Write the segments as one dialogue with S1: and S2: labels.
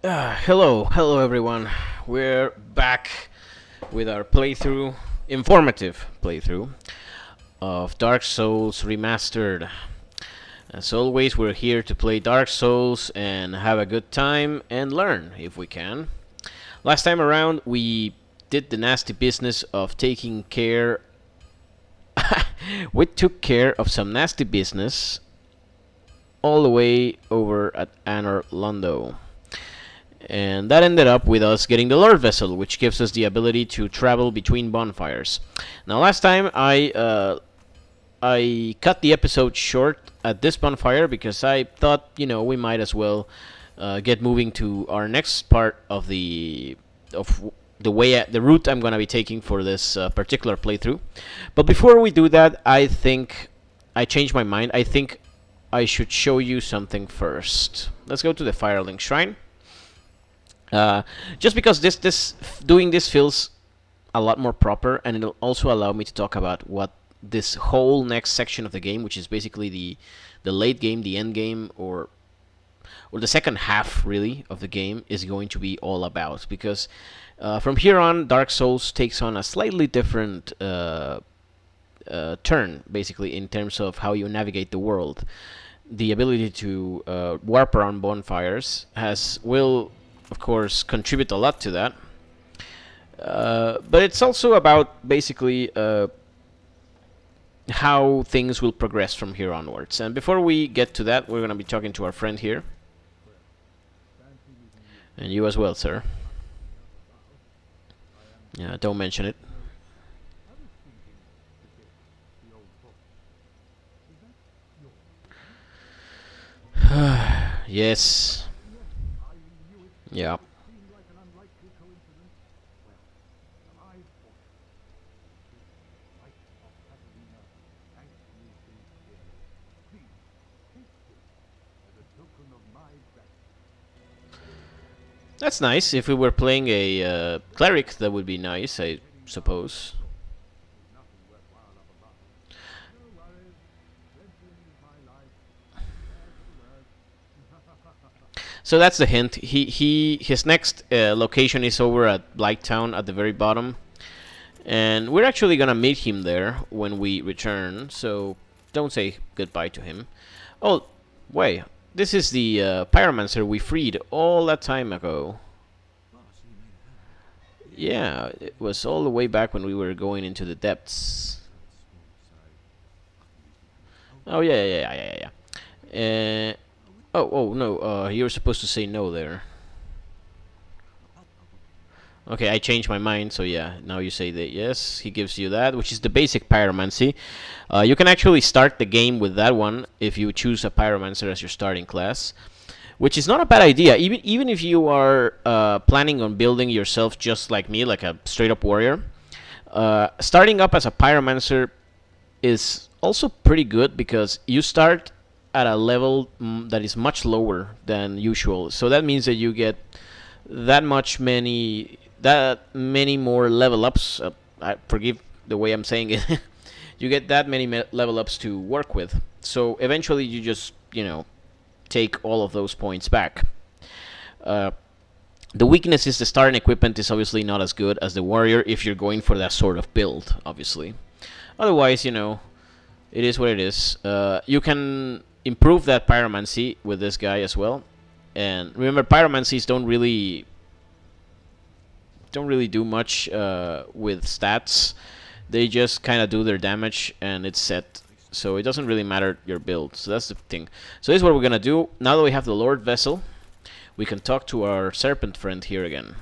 S1: Hello everyone. We're back with our playthrough, informative playthrough of Dark Souls Remastered. As always, we're here to play Dark Souls and have a good time and learn if we can. Last time around, we did the nasty business of taking care. We took care of some nasty business all the way over at Anor Londo. And that ended up with us getting the Lordvessel, which gives us the ability to travel between bonfires. Now, last time I cut the episode short at this bonfire because I thought we might as well get moving to our next part of the route I'm gonna be taking for this particular playthrough. But before we do that, I think I changed my mind. I think I should show you something first. Let's go to the Firelink Shrine. Just because this doing this feels a lot more proper, and it'll also allow me to talk about what this whole next section of the game, which is basically the late game, the end game, or the second half really of the game, is going to be all about. Because from here on, Dark Souls takes on a slightly different turn, basically, in terms of how you navigate the world. The ability to warp around bonfires will of course contribute a lot to that, but it's also about basically how things will progress from here onwards. And before we get to that, we're going to be talking to our friend here, and you as well, sir. Yeah, don't mention it. Yes. Yeah. That's nice. If we were playing a cleric, that would be nice, I suppose. So that's the hint. His next location is over at Blighttown at the very bottom, and we're actually gonna meet him there when we return. So don't say goodbye to him. Oh, wait. This is the pyromancer we freed all that time ago. Yeah, it was all the way back when we were going into the depths. Oh yeah. Oh no. You were supposed to say no there. Okay, I changed my mind, so yeah, now you say that yes, he gives you that, which is the basic pyromancy. You can actually start the game with that one if you choose a pyromancer as your starting class, which is not a bad idea. Even if you are planning on building yourself just like me, like a straight up warrior, starting up as a pyromancer is also pretty good because you start at a level that is much lower than usual. So that means that you get that many more level ups. I forgive the way I'm saying it. You get that many level ups to work with. So eventually, you just take all of those points back. Uh, the weakness is the starting equipment is obviously not as good as the warrior if you're going for that sort of build, obviously. Otherwise, it is what it is. You can improve that pyromancy with this guy as well. And remember, pyromancies don't really do much with stats. They just kind of do their damage and it's set. So it doesn't really matter your build. So that's the thing. So this is what we're gonna do. Now that we have the Lordvessel, we can talk to our serpent friend here again,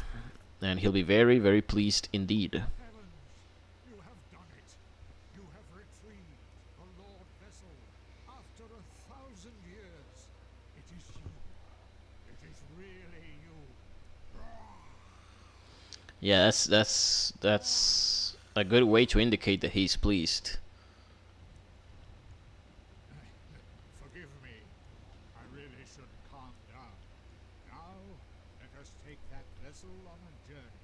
S1: and he'll be very, very pleased indeed.
S2: You have done it. You have retrieved the Lordvessel after 1,000 years. It is you. It is really you.
S1: Yeah, that's a good way to indicate that he's pleased.
S2: Forgive me. I really should calm down. Now, let us take that vessel on a journey.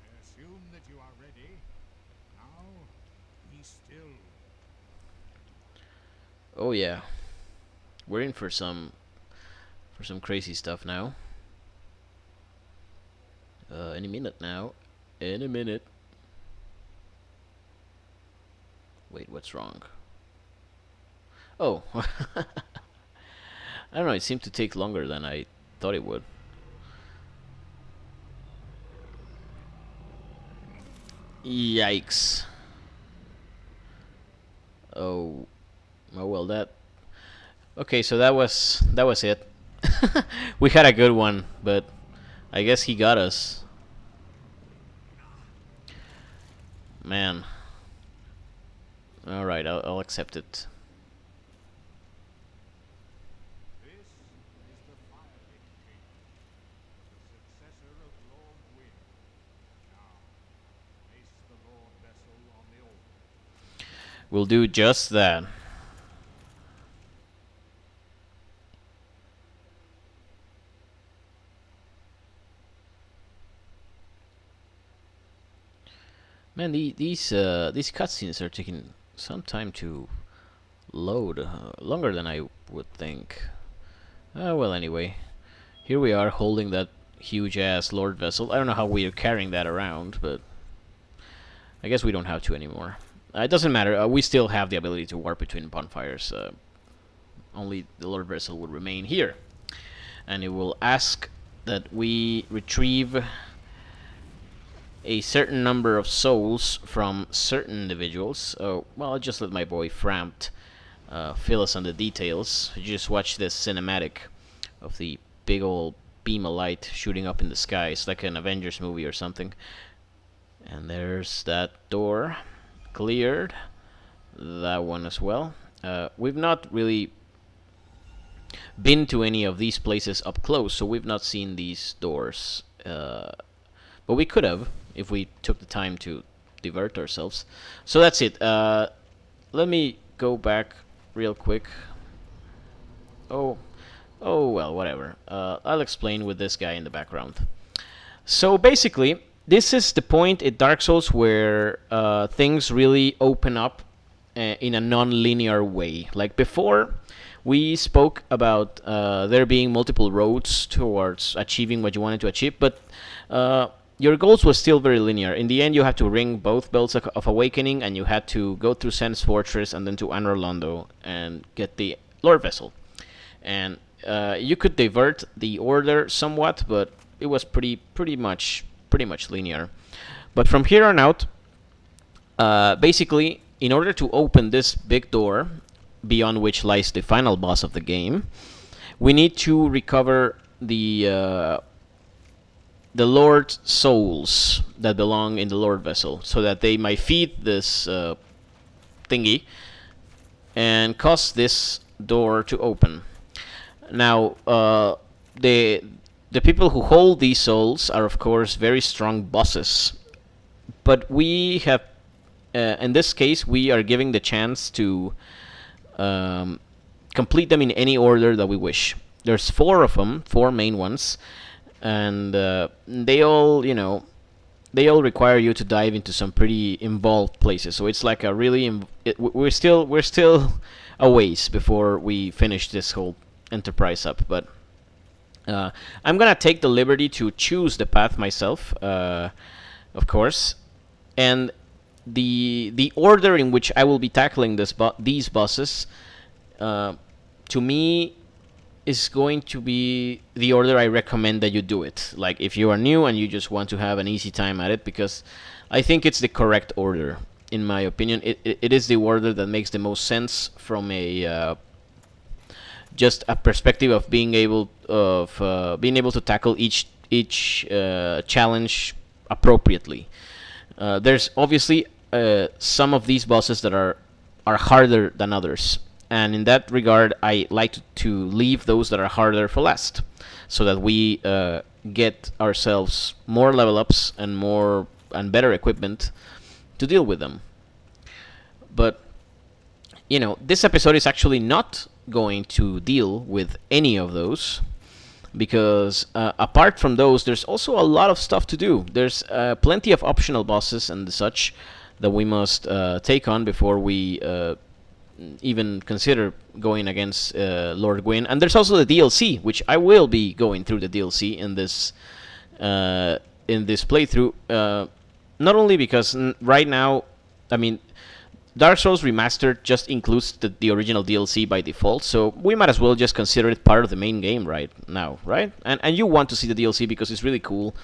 S2: I assume that you are ready. Now, be still.
S1: Oh yeah, we're in for some crazy stuff now. Any minute now. Any minute. Wait, what's wrong? Oh. I don't know, it seemed to take longer than I thought it would. Yikes. Oh. Oh well, that... Okay, so that was it. We had a good one, but I guess he got us. Man. Alright, I'll accept it.
S2: This is the Firelink King, the successor of Lord Gwyn. Now, place the Lordvessel on the altar.
S1: We'll do just that. Man, these cutscenes are taking some time to load, longer than I would think. Well, anyway, here we are holding that huge ass Lordvessel. I don't know how we are carrying that around, but I guess we don't have to anymore. It doesn't matter. We still have the ability to warp between bonfires. Only the Lordvessel would remain here, and it will ask that we retrieve a certain number of souls from certain individuals. Oh, well, I'll just let my boy Frampt fill us on the details. You just watch this cinematic of the big old beam of light shooting up in the sky. It's like an Avengers movie or something. And there's that door cleared. That one as well. We've not really been to any of these places up close, so we've not seen these doors. But we could have if we took the time to divert ourselves. So that's it. Let me go back real quick. Oh well, whatever. I'll explain with this guy in the background. So basically, this is the point in Dark Souls where things really open up in a non-linear way. Like before, we spoke about there being multiple roads towards achieving what you wanted to achieve, but your goals were still very linear. In the end, you had to ring both Bells of Awakening, and you had to go through Sen's Fortress and then to Anor Londo and get the Lordvessel. And you could divert the order somewhat, but it was pretty much linear. But from here on out, basically, in order to open this big door, beyond which lies the final boss of the game, we need to recover the Lord souls that belong in the Lordvessel, so that they might feed this thingy and cause this door to open. Now, the people who hold these souls are, of course, very strong bosses, but we have, in this case, we are giving the chance to complete them in any order that we wish. There's 4 of them, 4 main ones, and they all, they all require you to dive into some pretty involved places. So it's like a really, we're still a ways before we finish this whole enterprise up. But I'm gonna take the liberty to choose the path myself, of course, and the order in which I will be tackling these bosses, to me, is going to be the order I recommend that you do it. Like, if you are new and you just want to have an easy time at it, because I think it's the correct order, in my opinion. It is the order that makes the most sense from a just a perspective of being able to tackle each challenge appropriately. There's obviously some of these bosses that are harder than others. And in that regard, I like to leave those that are harder for last, so that we get ourselves more level ups and better equipment to deal with them. But this episode is actually not going to deal with any of those, because apart from those, there's also a lot of stuff to do. There's plenty of optional bosses and such that we must take on before we even consider going against Lord Gwyn. And there's also the DLC, which I will be going through the DLC in this in this playthrough. Not only because right now, I mean, Dark Souls Remastered just includes the original DLC by default, so we might as well just consider it part of the main game right now, right? And you want to see the DLC because it's really cool,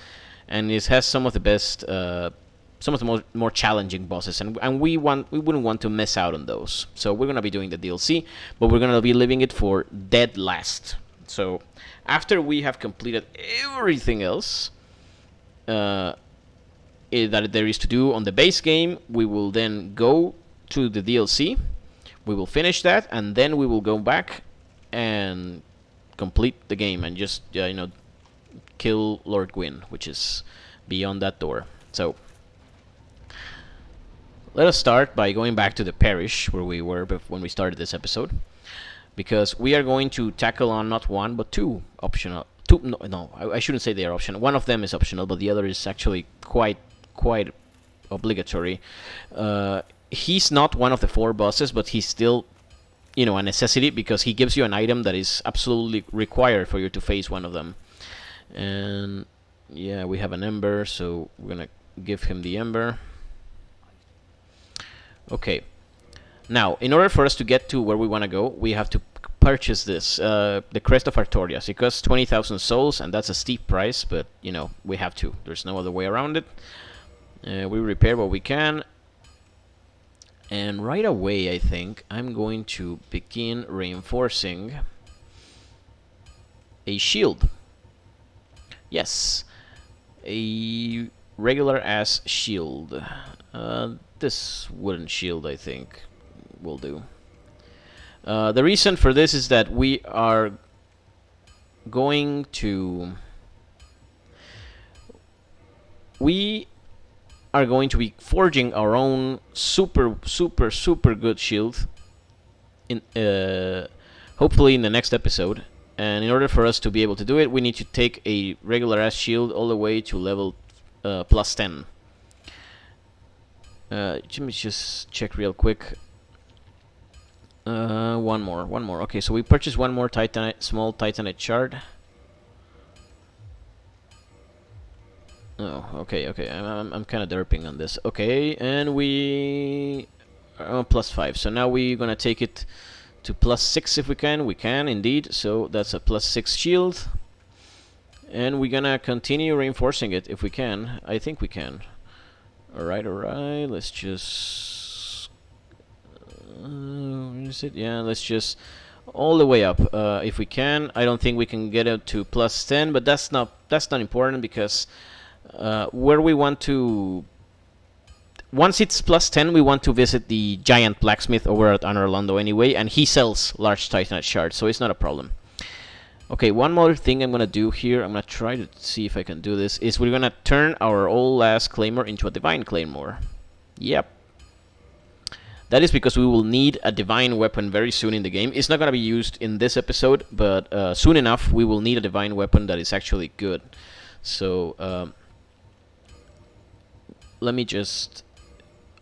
S1: and it has some of the best, some of the more challenging bosses, and we wouldn't want to miss out on those. So we're gonna be doing the DLC, but we're gonna be leaving it for dead last. So after we have completed everything else that there is to do on the base game, we will then go to the DLC. We will finish that, and then we will go back and complete the game and just kill Lord Gwyn, which is beyond that door. So let us start by going back to the parish where we were when we started this episode, because we are going to tackle on not one but two optional. I shouldn't say they are optional. One of them is optional, but the other is actually quite obligatory. He's not one of the 4 bosses, but he's still, a necessity because he gives you an item that is absolutely required for you to face one of them. And yeah, we have an ember, so we're gonna give him the ember. Okay. Now, in order for us to get to where we want to go, we have to purchase this, the Crest of Artorias. It costs 20,000 souls, and that's a steep price, but, we have to. There's no other way around it. We repair what we can. And right away, I think, I'm going to begin reinforcing a shield. Yes. A regular-ass shield. This wooden shield, I think, will do. The reason for this is that we are going to... We are going to be forging our own super good shield in hopefully in the next episode. And in order for us to be able to do it, we need to take a regular ass shield all the way to level plus 10. Let me just check real quick. One more. Okay, so we purchased one more small titanite shard. Oh, okay. I'm kind of derping on this. Okay, and we plus 5. So now we're gonna take it to plus 6 if we can. We can indeed. So that's a plus 6 shield, and we're gonna continue reinforcing it if we can. I think we can. All right. Let's just. Where is it? Yeah, let's just all the way up if we can. I don't think we can get it to plus 10, but that's not important because. Where we want to... Once it's plus 10, we want to visit the giant blacksmith over at Anor Londo anyway, and he sells large titanite shards, so it's not a problem. Okay, one more thing I'm going to do here, I'm going to try to see if I can do this, is we're going to turn our old last claymore into a divine claymore. Yep. That is because we will need a divine weapon very soon in the game. It's not going to be used in this episode, but soon enough we will need a divine weapon that is actually good. So... let me just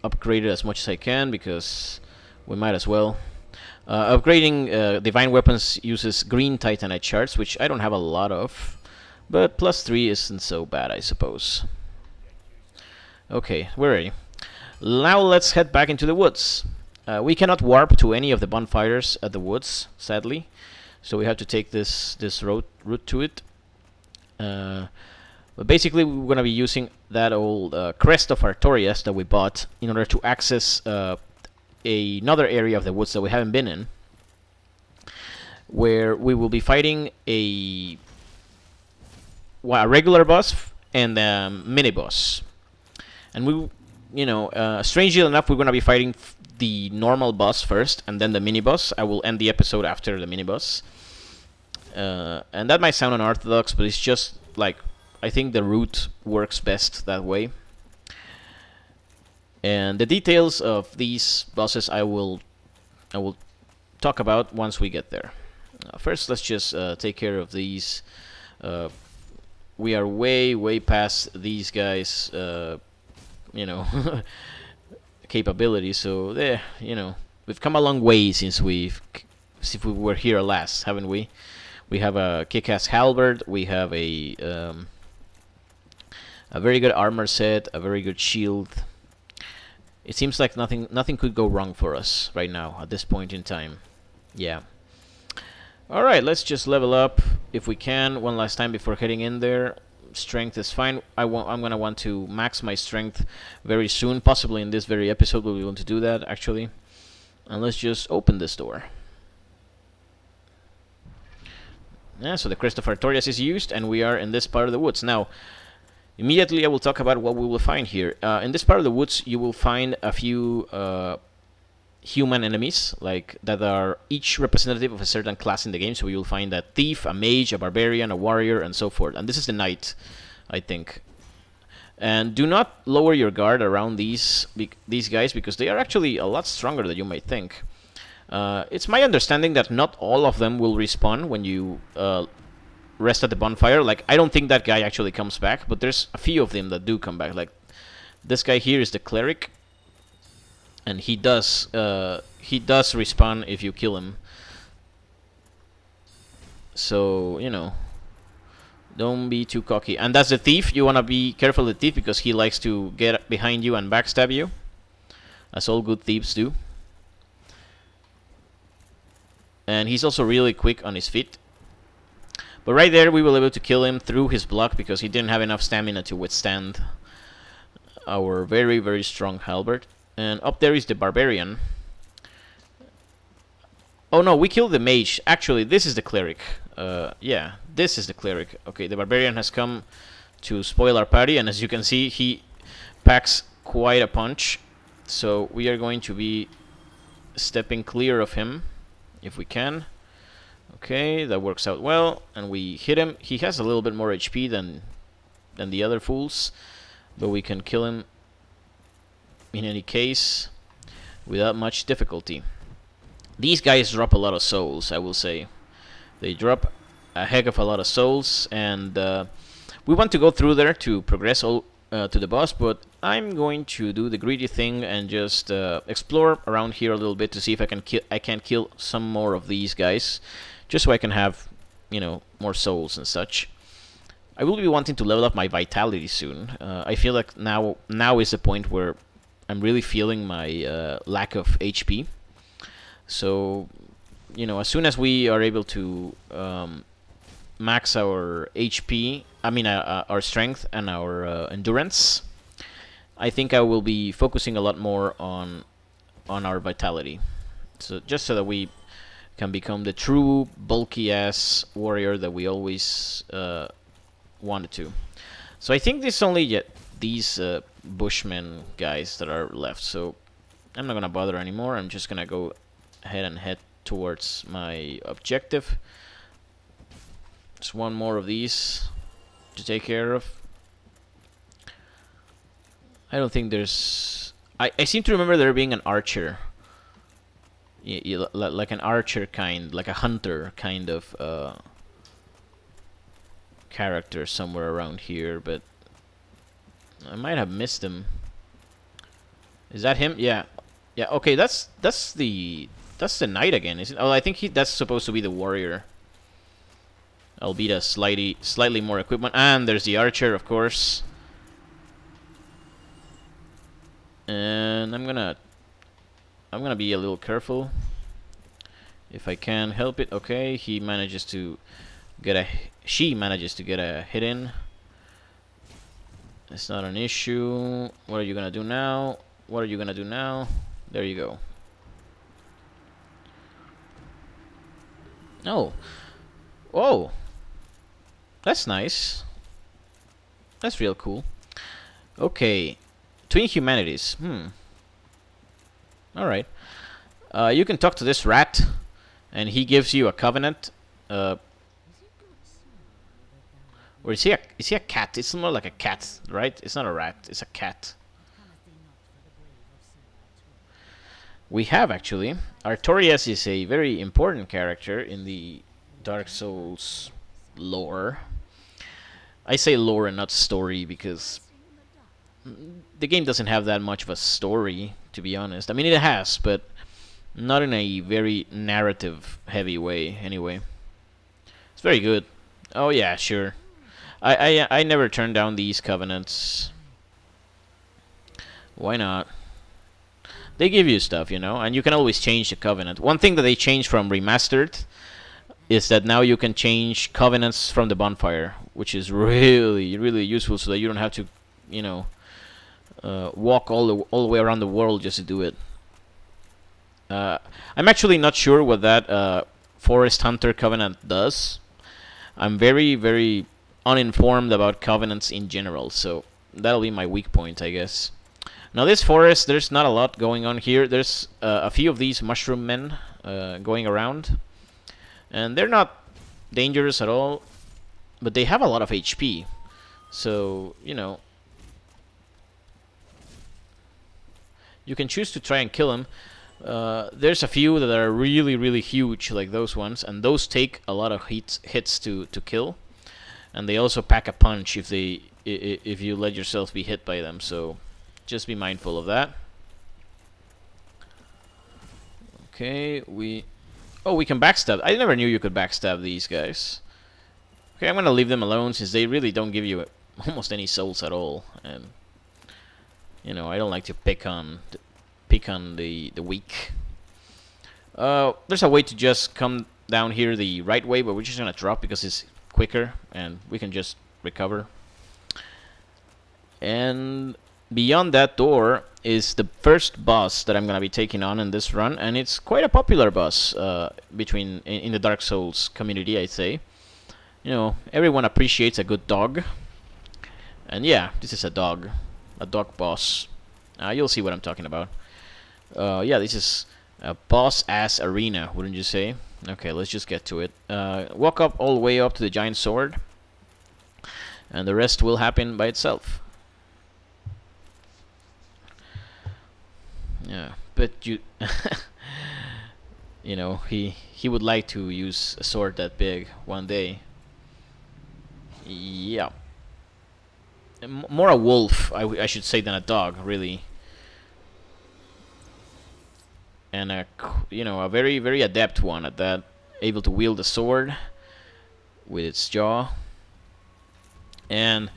S1: upgrade it as much as I can because we might as well. Upgrading divine weapons uses green titanite shards, which I don't have a lot of, but plus 3 isn't so bad, I suppose. Okay, we're ready. Now let's head back into the woods. We cannot warp to any of the bonfires at the woods, sadly, so we have to take this route to it. But basically, we're going to be using that old Crest of Artorias that we bought in order to access another area of the woods that we haven't been in, where we will be fighting a regular boss and a mini boss. And we, strangely enough, we're going to be fighting the normal boss first and then the mini boss. I will end the episode after the mini boss. And that might sound unorthodox, but it's just like... I think the route works best that way. And the details of these bosses I will talk about once we get there. First, let's just take care of these. We are way past these guys, capabilities. So there, we've come a long way since we were here last, haven't we? We have a kick-ass halberd. We have a A very good armor set, a very good shield. It seems like nothing could go wrong for us right now at this point in time. Yeah. All right, let's just level up if we can one last time before heading in there. Strength is fine. I'm gonna want to max my strength very soon, possibly in this very episode. We'll be able to do that actually. And let's just open this door. Yeah, so the Crest of Artorias is used, and we are in this part of the woods now. Immediately, I will talk about what we will find here. In this part of the woods, you will find a few human enemies, like that are each representative of a certain class in the game. So you will find a thief, a mage, a barbarian, a warrior, and so forth. And this is the knight, I think. And do not lower your guard around these guys, because they are actually a lot stronger than you might think. It's my understanding that not all of them will respawn when you rest at the bonfire. Like, I don't think that guy actually comes back, but there's a few of them that do come back. Like, this guy here is the cleric, and he does respawn if you kill him. So, you know, don't be too cocky. And that's the thief. You want to be careful of the thief, because he likes to get behind you and backstab you, as all good thieves do. And he's also really quick on his feet. But right there, we were able to kill him through his block, because he didn't have enough stamina to withstand our very, very strong halberd. And up there is the barbarian. Oh no, we killed the mage. Actually, this is the cleric. Yeah, this is the cleric. Okay, the barbarian has come to spoil our party, and as you can see, he packs quite a punch. So we are going to be stepping clear of him if we can. Okay, that works out well, and we hit him. He has a little bit more HP than the other fools, but we can kill him in any case without much difficulty. These guys drop a lot of souls, I will say. They drop a heck of a lot of souls, and we want to go through there to progress to the boss, but I'm going to do the greedy thing and just explore around here a little bit to see if I can kill some more of these guys, just so I can have, you know, more souls and such. I will be wanting to level up my vitality soon. I feel like now is the point where I'm really feeling my lack of HP. So, you know, as soon as we are able to max our HP, our strength and our endurance, I think I will be focusing a lot more on our vitality. So just so that we can become the true bulky ass warrior that we always wanted to. So I think there's only yet these bushmen guys that are left. So I'm not gonna bother anymore. I'm just gonna go ahead and head towards my objective. Just one more of these to take care of. I don't think there's... I seem to remember there being an archer. Like an archer kind, like a hunter kind of character somewhere around here, but I might have missed him. Is that him? Yeah. Yeah, okay, that's the knight again, isn't it? Oh, I think that's supposed to be the warrior. Albeit a slightly more equipment. And there's the archer, of course. And I'm gonna be a little careful if I can help it. Okay, she manages to get a hit in. It's not an issue. What are you gonna do now? What are you gonna do now? There you go. Oh. Whoa. That's nice. That's real cool. Okay. Twin humanities. Alright. You can talk to this rat, and he gives you a covenant. Or is he a cat? It's more like a cat, right? It's not a rat. It's a cat. We have, actually. Artorias is a very important character in the Dark Souls lore. I say lore and not story because the game doesn't have that much of a story, to be honest. I mean, it has, but not in a very narrative-heavy way, anyway. It's very good. Oh, yeah, sure. I never turn down these covenants. Why not? They give you stuff, you know, and you can always change the covenant. One thing that they changed from remastered is that now you can change covenants from the bonfire, which is really really useful, so that you don't have to, you know, walk all the way around the world just to do it. I'm actually not sure what that Forest Hunter covenant does. I'm very very uninformed about covenants in general, so that'll be my weak point, I guess. Now this forest, there's not a lot going on here. There's a few of these mushroom men going around, and they're not dangerous at all, but they have a lot of HP, so you know, you can choose to try and kill them. There's a few that are really really huge, like those ones, and those take a lot of hits to kill, and they also pack a punch if you let yourself be hit by them, so just be mindful of that. Okay, we can backstab. I never knew you could backstab these guys. Okay, I'm gonna leave them alone since they really don't give you almost any souls at all, and you know, I don't like to pick on the weak. There's a way to just come down here the right way, but we're just gonna drop because it's quicker and we can just recover. And beyond that door is the first boss that I'm gonna be taking on in this run, and it's quite a popular boss in the Dark Souls community, I'd say. You know, everyone appreciates a good dog, and yeah, this is a dog boss. You'll see what I'm talking about. Yeah, this is a boss-ass arena, wouldn't you say? Okay, let's just get to it. Walk up all the way up to the giant sword, and the rest will happen by itself. Yeah, but you you know, he would like to use a sword that big one day. Yeah. More a wolf, I should say, than a dog, really. And a very very adept one at that, able to wield a sword with its jaw. And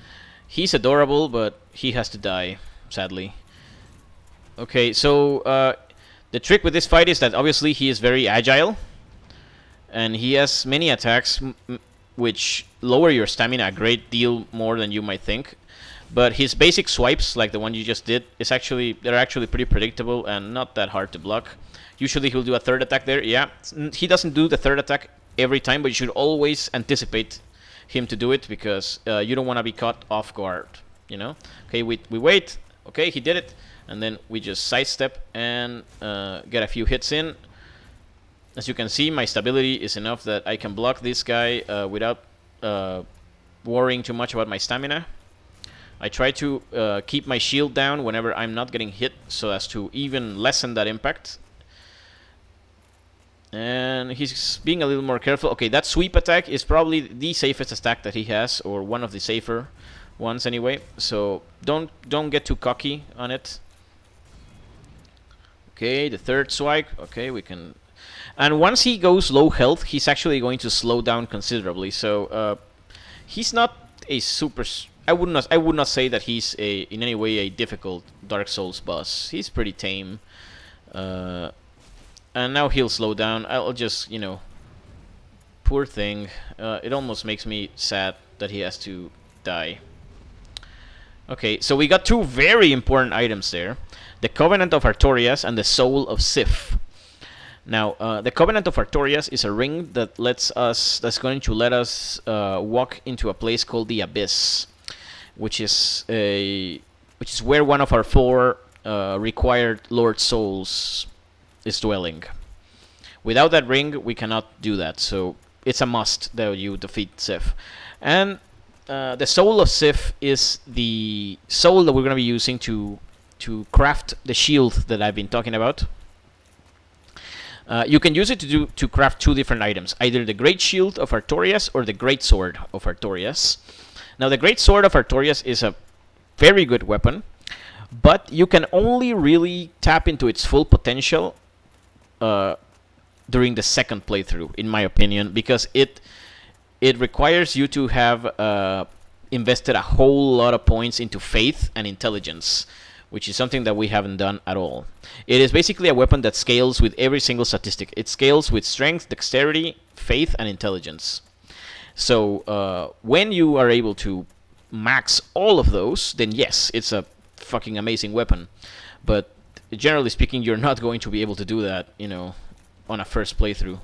S1: he's adorable, but he has to die, sadly. Okay, so the trick with this fight is that obviously he is very agile, and he has many attacks which lower your stamina a great deal more than you might think. But his basic swipes, like the one you just did, they're actually pretty predictable and not that hard to block. Usually he'll do a third attack there. Yeah, he doesn't do the third attack every time, but you should always anticipate him to do it, because you don't want to be caught off guard, you know? Okay, we wait. Okay, he did it. And then we just sidestep and get a few hits in. As you can see, my stability is enough that I can block this guy without worrying too much about my stamina. I try to keep my shield down whenever I'm not getting hit, so as to even lessen that impact. And he's being a little more careful. Okay, that sweep attack is probably the safest attack that he has, or one of the safer ones anyway. So don't get too cocky on it. Okay, the third swipe. Okay, we can. And once he goes low health, he's actually going to slow down considerably. So he's not a super. I would not say that he's in any way a difficult Dark Souls boss. He's pretty tame. And now he'll slow down. I'll just, you know, poor thing. It almost makes me sad that he has to die. Okay, so we got two very important items there. The Covenant of Artorias and the Soul of Sif. Now, the Covenant of Artorias is a ring that's going to let us walk into a place called the Abyss, which is where one of our 4 required Lord Souls is dwelling. Without that ring, we cannot do that, so it's a must that you defeat Sif. And the Soul of Sif is the soul that we're going to be using to craft the shield that I've been talking about. You can use it to craft 2 different items, either the Great Shield of Artorias or the Great Sword of Artorias. Now, the Great Sword of Artorias is a very good weapon, but you can only really tap into its full potential during the second playthrough, in my opinion, because it requires you to have invested a whole lot of points into faith and intelligence, which is something that we haven't done at all. It is basically a weapon that scales with every single statistic. It scales with strength, dexterity, faith, and intelligence. So when you are able to max all of those, then yes, it's a fucking amazing weapon. But generally speaking, you're not going to be able to do that, on a first playthrough.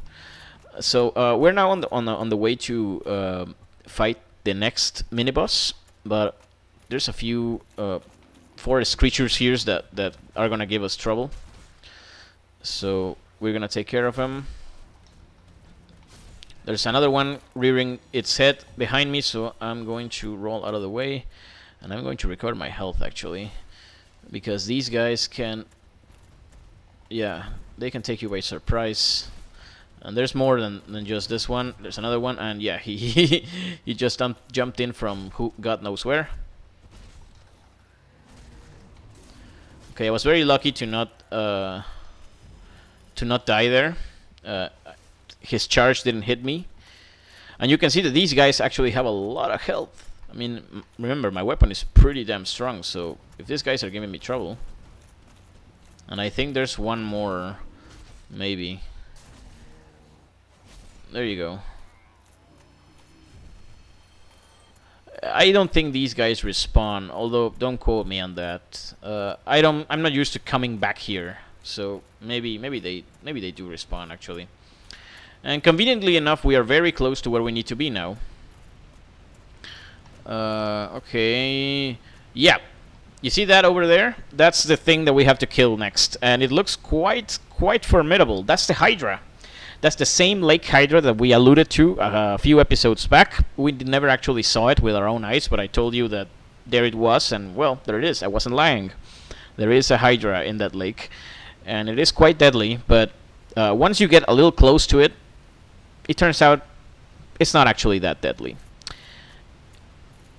S1: So we're now on the way to fight the next miniboss, but there's a few forest creatures here that are gonna give us trouble. So we're gonna take care of them. There's another one rearing its head behind me, so I'm going to roll out of the way, and I'm going to recover my health actually, because these guys can, they can take you by surprise. And there's more than just this one. There's another one, and yeah, he just jumped in from God knows where. Okay, I was very lucky to not die there. His charge didn't hit me, and you can see that these guys actually have a lot of health. I mean, remember, my weapon is pretty damn strong, so if these guys are giving me trouble, and I think there's one more, maybe. There you go. I don't think these guys respawn, although don't quote me on that. I'm not used to coming back here, so maybe they do respawn actually. And conveniently enough, we are very close to where we need to be now. Okay, yeah. You see that over there? That's the thing that we have to kill next, and it looks quite formidable. That's the Hydra. That's the same Lake Hydra that we alluded to a few episodes back. We never actually saw it with our own eyes, but I told you that there it was, and well, there it is. I wasn't lying. There is a Hydra in that lake, and it is quite deadly, but once you get a little close to it, it turns out it's not actually that deadly.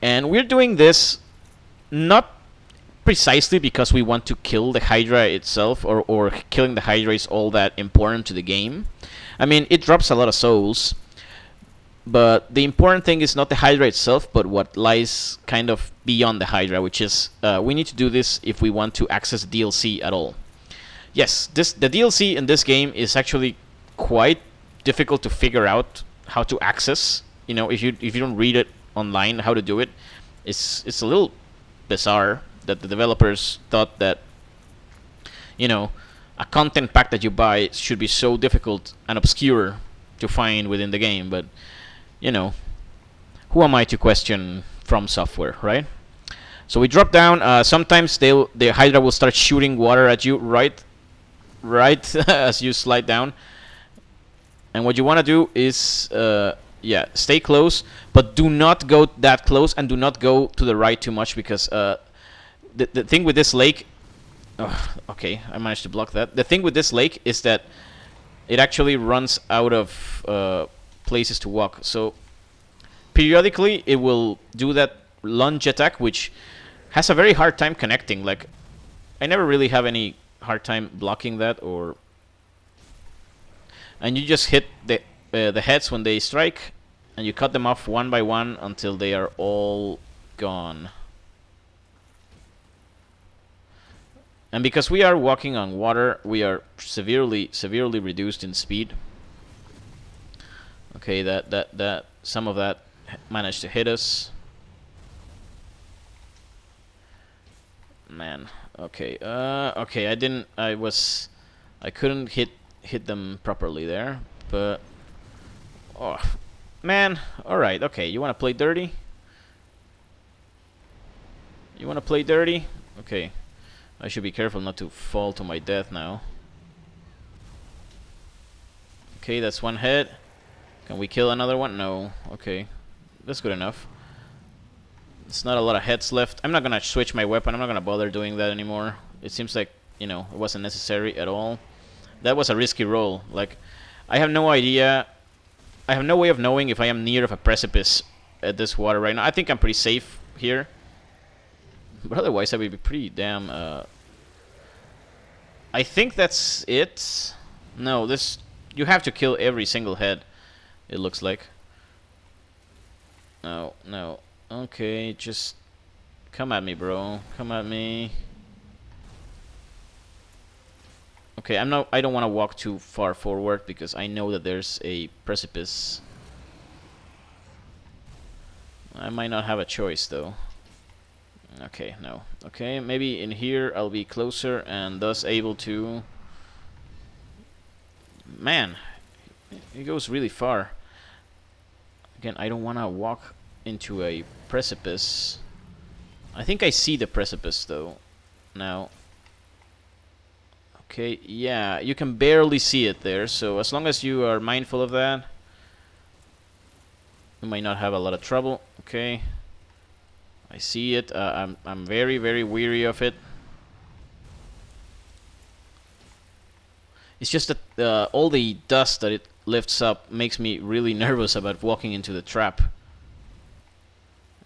S1: And we're doing this not precisely because we want to kill the Hydra itself, or killing the Hydra is all that important to the game. I mean, it drops a lot of souls, but the important thing is not the Hydra itself, but what lies kind of beyond the Hydra, which is we need to do this if we want to access the DLC at all. Yes, the DLC in this game is actually quite difficult to figure out how to access. If you don't read it online, how to do it, it's a little bizarre that the developers thought that a content pack that you buy should be so difficult and obscure to find within the game. But who am I to question From Software, right? So we drop down. Sometimes the Hydra will start shooting water at you right as you slide down. And what you want to do is stay close, but do not go that close, and do not go to the right too much, because the thing with this lake, okay, I managed to block that. The thing with this lake is that it actually runs out of places to walk. So periodically it will do that lunge attack, which has a very hard time connecting. Like, I never really have any hard time blocking that, and you just hit the heads when they strike, and you cut them off one by one until they are all gone. And because we are walking on water, we are severely reduced in speed. Okay, that some of that managed to hit us. Man, okay. Okay, I couldn't hit them properly there, but oh, man. All right, okay. You want to play dirty? You want to play dirty? Okay. I should be careful not to fall to my death now. Okay, that's one hit. Can we kill another one? No. Okay. That's good enough. There's not a lot of heads left. I'm not gonna switch my weapon. I'm not gonna bother doing that anymore. It seems like, it wasn't necessary at all. That was a risky roll. Like, I have no idea. I have no way of knowing if I am near of a precipice at this water right now. I think I'm pretty safe here. But otherwise, I would be pretty damn. I think that's it. No, you have to kill every single head. It looks like. No. Okay, just come at me, bro. Come at me. Okay, I don't want to walk too far forward because I know that there's a precipice. I might not have a choice though. Okay, no. Okay, maybe in here I'll be closer and thus able to... Man, it goes really far. Again, I don't want to walk into a precipice. I think I see the precipice though now. Okay, yeah, you can barely see it there, so as long as you are mindful of that, you might not have a lot of trouble. Okay, I see it. I'm very, very weary of it. It's just that all the dust that it lifts up makes me really nervous about walking into the trap.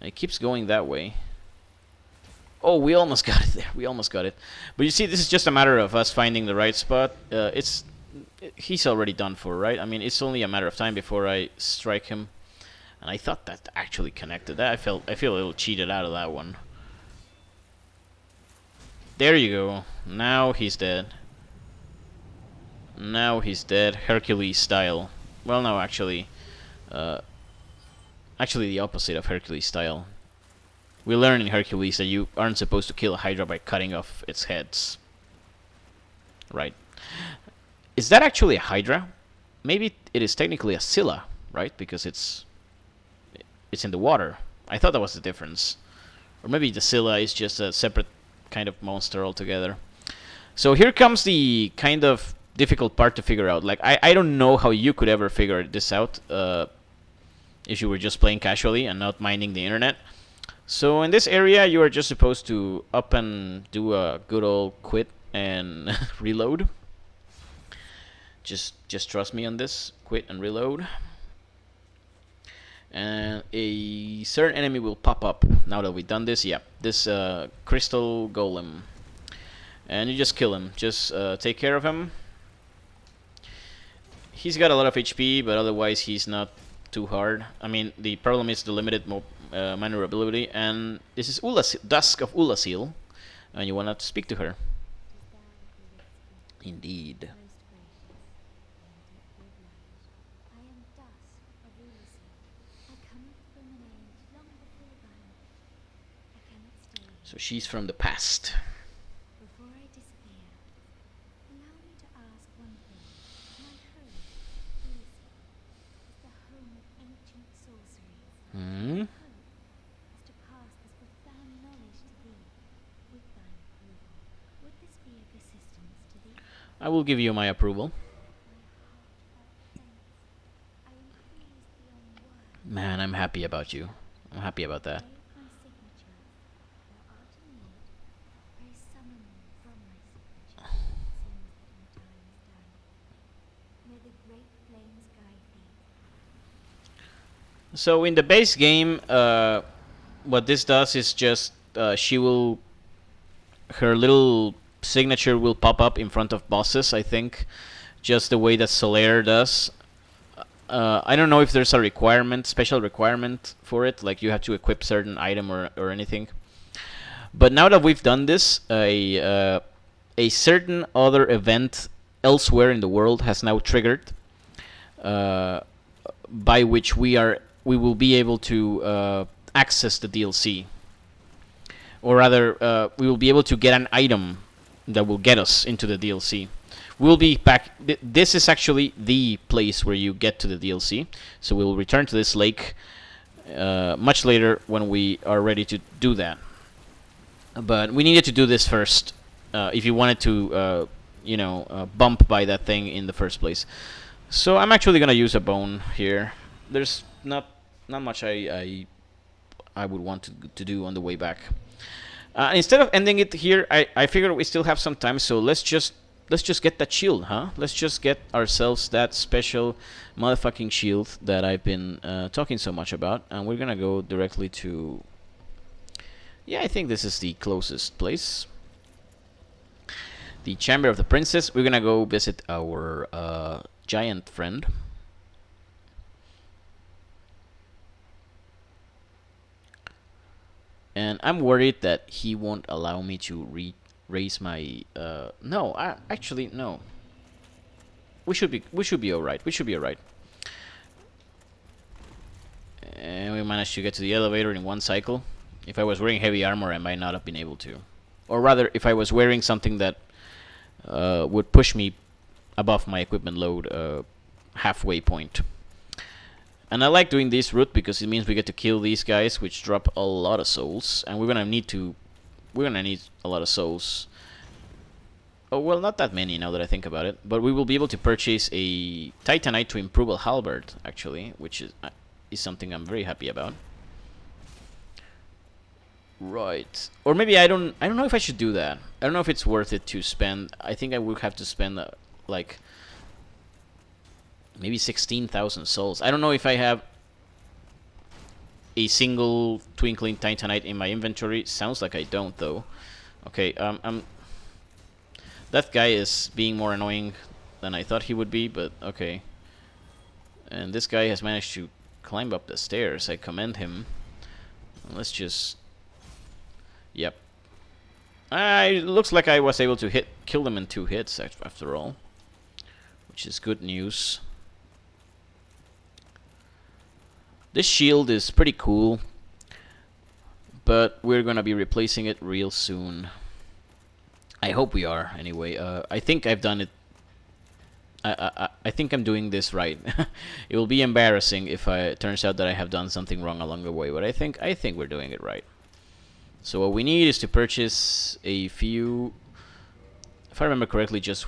S1: It keeps going that way. Oh, we almost got it there. We almost got it. But you see, this is just a matter of us finding the right spot. He's already done for, right? I mean, it's only a matter of time before I strike him. And I thought that actually connected. I feel a little cheated out of that one. There you go. Now he's dead. Now he's dead, Hercules style. Well, no, actually the opposite of Hercules style. We learn in Hercules that you aren't supposed to kill a Hydra by cutting off its heads. Right. Is that actually a Hydra? Maybe it is technically a Scylla, right? Because it's in the water. I thought that was the difference. Or maybe the Scylla is just a separate kind of monster altogether. So here comes the kind of difficult part to figure out. Like, I don't know how you could ever figure this out if you were just playing casually and not minding the internet. So in this area, you are just supposed to up and do a good old quit and reload. Just trust me on this. Quit and reload. And a certain enemy will pop up now that we've done this. Yeah, this crystal golem. And you just kill him. Just take care of him. He's got a lot of HP, but otherwise he's not too hard. I mean, the problem is the limited maneuverability. And this is Dusk of Ulasil, and you want to speak to her. Indeed. So she's from the past.
S3: Before I disappear, allow me to ask one thing. My home, Basin, is the home of ancient sorceries.
S1: Hmm?
S3: My hope is to pass this profound knowledge to thee, with thine approval. Would this be of assistance to thee?
S1: I will give you my approval.
S3: My heartfelt thanks. I am pleased beyond words.
S1: Man, I'm happy about you. I'm happy about that.
S3: Wave my signature. Thou art in need. Pray summon me from my signature. It seems that my time is done. May the great flames guide thee.
S1: So in the base game, what this does is just her little signature will pop up in front of bosses, I think, just the way that Solaire does. I don't know if there's a special requirement for it, like you have to equip certain item or anything. But now that we've done this, a certain other event elsewhere in the world has now triggered, by which we will be able to access the DLC. Or rather, we will be able to get an item that will get us into the DLC. We'll be back. This is actually the place where you get to the DLC. So we'll return to this lake much later when we are ready to do that. But we needed to do this first if you wanted to, bump by that thing in the first place. So I'm actually gonna use a bone here. There's not much I would want to do on the way back. Instead of ending it here, I figured we still have some time, so let's just get that shield, huh? Let's just get ourselves that special motherfucking shield that I've been talking so much about, and we're gonna go directly to... Yeah, I think this is the closest place. The Chamber of the Princess. We're gonna go visit our giant friend. And I'm worried that he won't allow me to raise my no, actually no. We should be alright. We should be alright. And we managed to get to the elevator in one cycle. If I was wearing heavy armor, I might not have been able to. Or rather, if I was wearing something that would push me above my equipment load halfway point. And I like doing this route because it means we get to kill these guys, which drop a lot of souls, and we're gonna need a lot of souls. Oh well, not that many now that I think about it, but we will be able to purchase a Titanite to improve a halberd, actually, which is something I'm very happy about. Right, or maybe I don't know if I should do that. I don't know if it's worth it to spend. I think I would have to spend like maybe 16,000 souls. I don't know if I have a single twinkling titanite in my inventory. Sounds like I don't, though. Okay, that guy is being more annoying than I thought he would be, but okay. And this guy has managed to climb up the stairs. I commend him. Let's just... Yep. It looks like I was able to kill them in 2 hits, after all. Which is good news. This shield is pretty cool, but we're gonna be replacing it real soon. I hope we are, anyway. I think I've done it. I think I'm doing this right. It will be embarrassing if it turns out that I have done something wrong along the way, but I think we're doing it right. So what we need is to purchase a few, if I remember correctly, just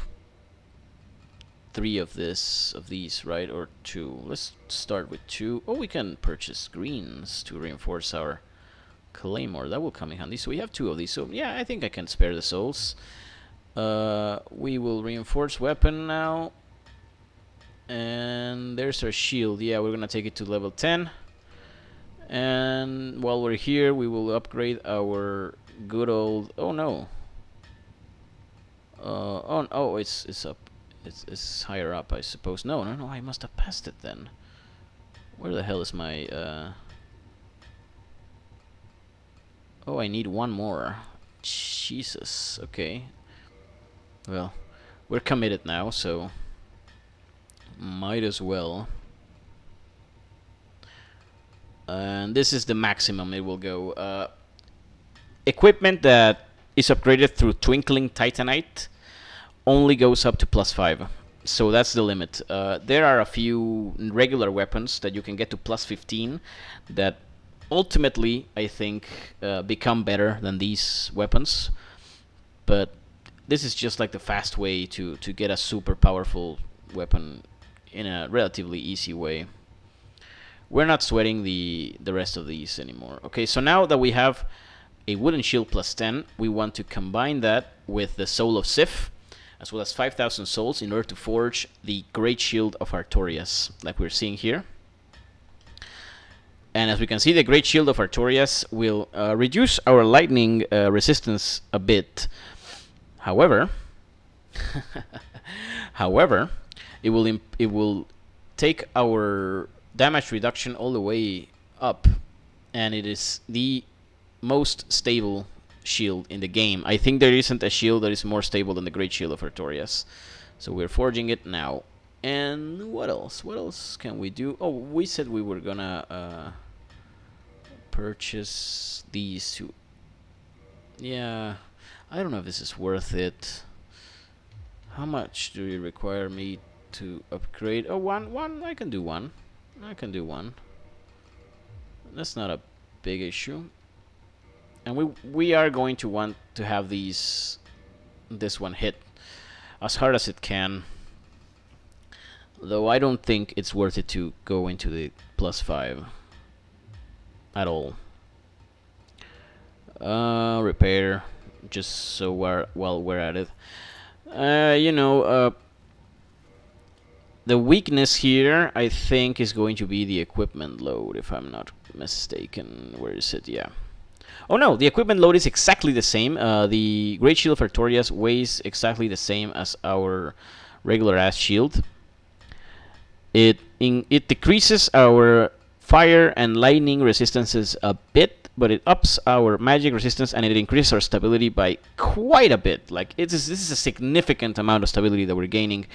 S1: 3 of these, right? Or 2. Let's start with 2. Oh, we can purchase greens to reinforce our claymore. That will come in handy. So we have 2 of these. So yeah, I think I can spare the souls. We will reinforce weapon now. And there's our shield. Yeah, we're gonna take it to level 10. And while we're here, we will upgrade our good old... Oh no. Oh, it's up. It's higher up, I suppose. No, I must have passed it then. Where the hell is my... Oh, I need 1 more. Jesus, okay. Well, we're committed now, so... might as well. And this is the maximum it will go. Equipment that is upgraded through Twinkling Titanite only goes up to +5. So that's the limit. There are a few regular weapons that you can get to +15 that ultimately, I think, become better than these weapons. But this is just like the fast way to get a super powerful weapon in a relatively easy way. We're not sweating the rest of these anymore. Okay, so now that we have a wooden shield +10, we want to combine that with the Soul of Sif, as well as 5,000 souls in order to forge the Great Shield of Artorias, like we're seeing here. And as we can see, the Great Shield of Artorias will reduce our lightning resistance a bit. However, it will take our damage reduction all the way up, and it is the most stable shield in the game. I think there isn't a shield that is more stable than the Great Shield of Artorias. So we're forging it now. And what else? What else can we do? Oh, we said we were gonna purchase these 2. Yeah, I don't know if this is worth it. How much do you require me to upgrade? Oh, one. I can do one. That's not a big issue. And we are going to want to have this one hit as hard as it can. Though I don't think it's worth it to go into the +5 at all. Repair, just so while we're at it. The weakness here, I think, is going to be the equipment load, if I'm not mistaken. Where is it? Yeah. Oh no, the equipment load is exactly the same. The Great Shield of Artorias weighs exactly the same as our regular ass shield. It decreases our fire and lightning resistances a bit, but it ups our magic resistance and it increases our stability by quite a bit. Like this is a significant amount of stability that we're gaining,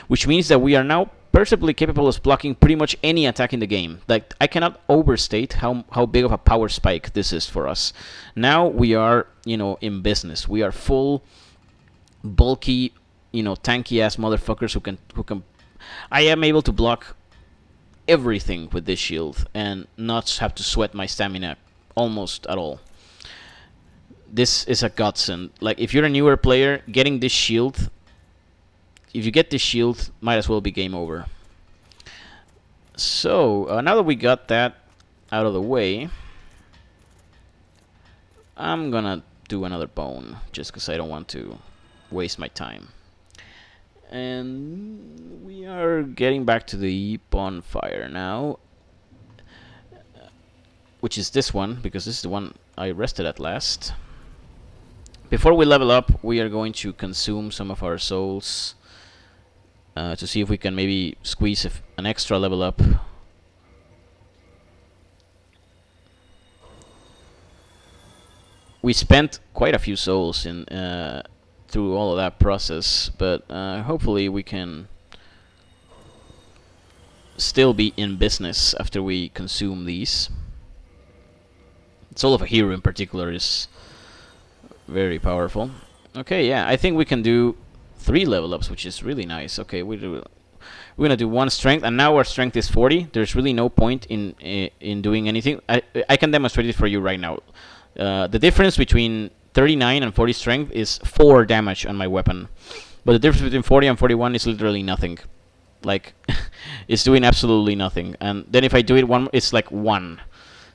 S1: which means that we are now perfectly capable of blocking pretty much any attack in the game. Like I cannot overstate how big of a power spike this is for us. Now we are, in business. We are full bulky, tanky ass motherfuckers who can I am able to block everything with this shield and not have to sweat my stamina almost at all. This is a godsend. Like if you're a newer player, getting this shield, if you get this shield, might as well be game over. So now that we got that out of the way, I'm gonna do another bone just because I don't want to waste my time. And we are getting back to the bonfire now, which is this one, because this is the one I rested at last. Before we level up, we are going to consume some of our souls to see if we can maybe squeeze an extra level up. We spent quite a few souls in through all of that process, but hopefully we can still be in business after we consume these. Soul of a Hero in particular is very powerful. Okay, yeah, I think we can do 3 level ups, which is really nice. Okay, we're gonna do 1 strength, and now our strength is 40. There's really no point in doing anything. I can demonstrate it for you right now. The difference between 39 and 40 strength is 4 damage on my weapon, but the difference between 40 and 41 is literally nothing. Like, it's doing absolutely nothing. And then if I do it it's like 1.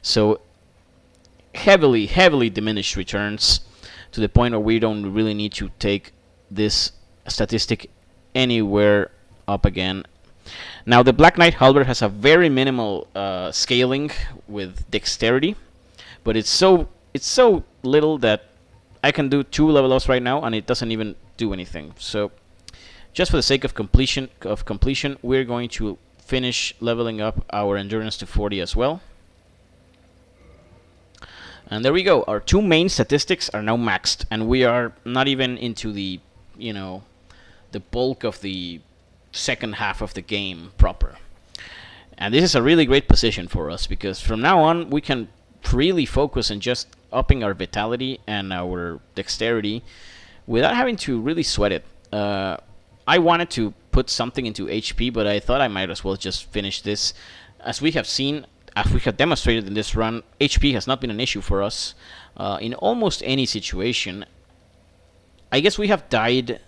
S1: So heavily diminished returns, to the point where we don't really need to take this statistic anywhere up again. Now the Black Knight Halberd has a very minimal scaling with dexterity, but it's so little that I can do 2 level ups right now and it doesn't even do anything. So just for the sake of completion, we're going to finish leveling up our endurance to 40 as well. And there we go. Our 2 main statistics are now maxed, and we are not even into the, the bulk of the second half of the game proper. And this is a really great position for us, because from now on we can really focus on just upping our vitality and our dexterity without having to really sweat it. I wanted to put something into HP, but I thought I might as well just finish this. As we have seen, as we have demonstrated in this run, HP has not been an issue for us in almost any situation. I guess we have died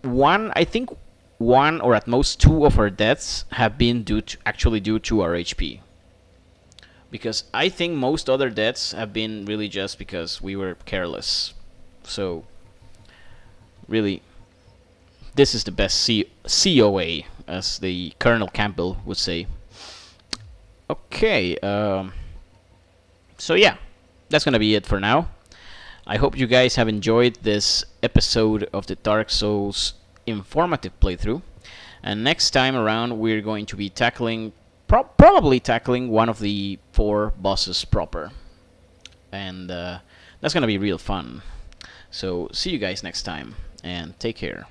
S1: I think one or at most 2 of our deaths have been due to our HP. Because I think most other deaths have been really just because we were careless. So, really, this is the best COA, as the Colonel Campbell would say. Okay, so yeah, that's gonna be it for now. I hope you guys have enjoyed this episode of the Dark Souls informative playthrough. And next time around, we're going to be tackling, probably tackling one of the 4 bosses proper. And that's gonna be real fun. So see you guys next time, and take care.